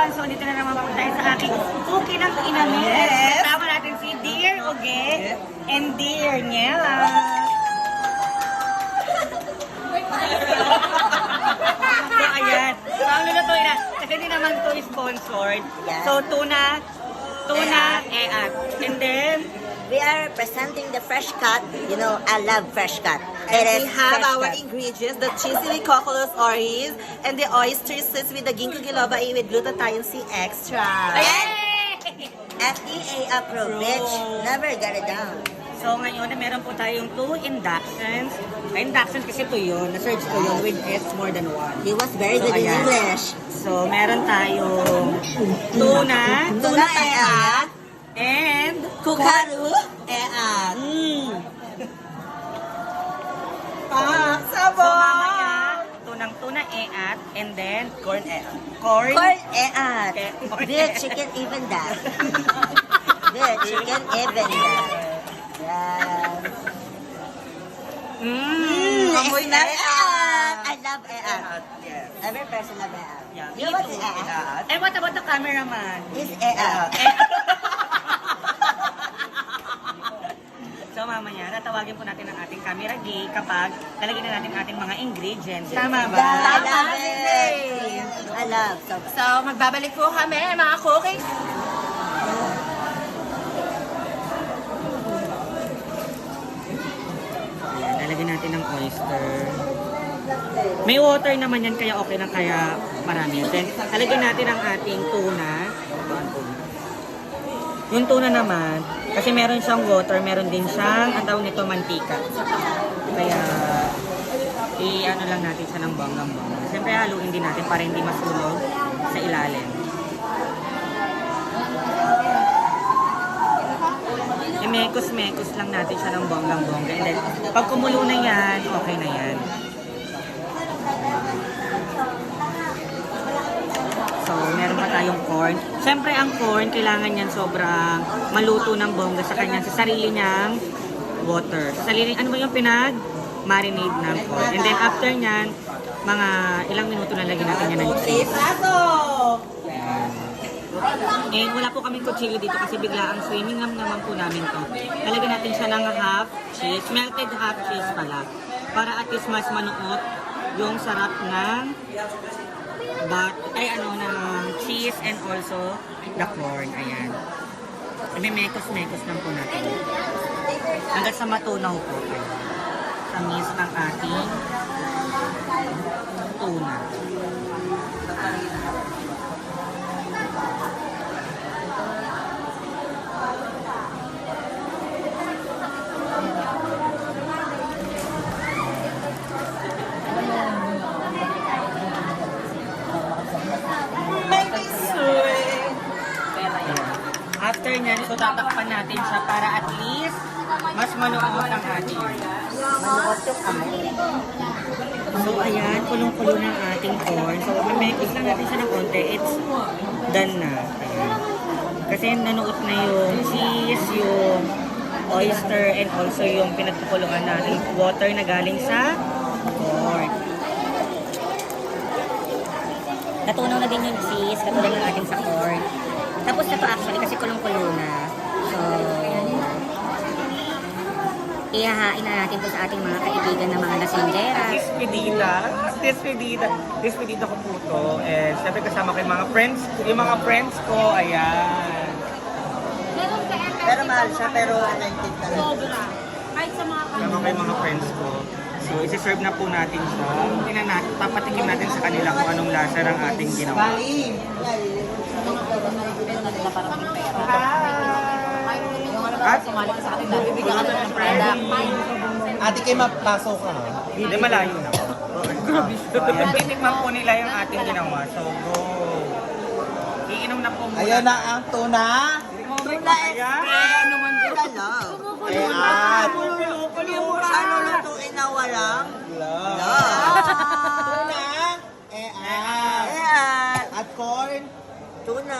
everyone! So, dito na naman po tayo sa aking cookie ng inamin. Yes. Kasama natin si Dear Uge and Dear Niela. So, ayan. So, ang lulutuin na. Kasi hindi naman to sponsored. Yeah. So, tuna, eat. And then, We are presenting the fresh cut. You know, I love fresh cut. And It we is have fresh our cut. ingredients, the cheesy coconut orange and the oyster sauce with the ginkgo biloba with glutathione C extra. FDA approved, bitch. Never got it down. so ngayon, meron po tayong 2 inductions. Induction kasi ito yun. Na-search ko yun with S more than 1. He was very So, good in ayan. English. So, meron tayong tuna Eat. and Kukaru. Eat. Ah, so sabon. mamaya, tuna eat and then corn eat. Corn Corn eat. Corn Bitch, you can even that. Bitch, you can even that. Yes. Amoy It's na not eat. I love eat. Yes. Every person love eat. Yeah, You know me what's too. eat? And what about the cameraman? It's eat. So mamaya, tatawagin po natin ang ating camera geek kapag lalagyan na natin ating mga ingredients. Tama ba? I love it. I love so So, magbabalik po kami, mga cookies. Ayan, lalagyan natin ng oyster. May water naman yan, kaya okay lang, kaya marami. Then, lalagyan natin ang ating tuna. Yung tuna naman, kasi meron siyang water, meron din siyang, ang tawag nito, mantika. Kaya, i-ano lang natin siya ng banggang-banggang. Siyempre, haluin din natin para hindi masunog sa ilalim. I-mekos-mekos lang natin siya ng bonggang-bongga. And then, pag kumulo na yan, okay na yan. So, meron pa tayong corn. Siyempre, ang corn, kailangan yan sobrang maluto ng bongga sa kanya, sa sarili niyang water. Sa sarili, ano ba yung pinag-marinate ng corn? And then, after nyan, mga ilang minuto na lagyan natin yan ng cheese. Eh, wala po kaming kutsilyo dito kasi bigla ang swimming naman po namin to. Lalagyan natin siya ng half cheese, melted half cheese pala. Para at least mas manuot yung sarap ng ng cheese and also the corn. Ayan. Mekos-mekos lang po natin. Hanggang sa matunaw po. Tamis ng ating tuna. After nyan, so tatakpan natin siya para at least mas manuot ang ating. Manuot yung amoy. So ayan, kulong-kulo ng ating corn. So mamekos lang natin siya ng konti. It's done na. Ayan. Kasi nanuot na yung cheese, yung oyster, and also yung pinagkukulungan natin water na galing sa corn. Natunaw na din yung cheese, katulad ng ating sa corn. Tapos na to actually kasi kulong-kulo na. So, ihahain na natin po sa ating mga kaibigan na mga lasinggeras. Despedida ko po to. Eh, syempre kasama ko yung mga friends ko, ayan. Pero mahal siya, pero authentic talaga. Sobra. Kahit sa mga Kasama ko yung mga friends ko. So, isi-serve na po natin siya. Papatikin natin sa kanila kung anong lasa ng ating ginawa. At, Ate kayo mapasok ka ha? hindi malayo na. Grabe siya. Ayan, titikman po nila yung ating ginawa. So, go. Iinom na po muna. Ayun na ang tuna. Tuna Ano naman din alam? At Ano lutuin na walang? love. Tuna. Ayan. At corn. Tuna.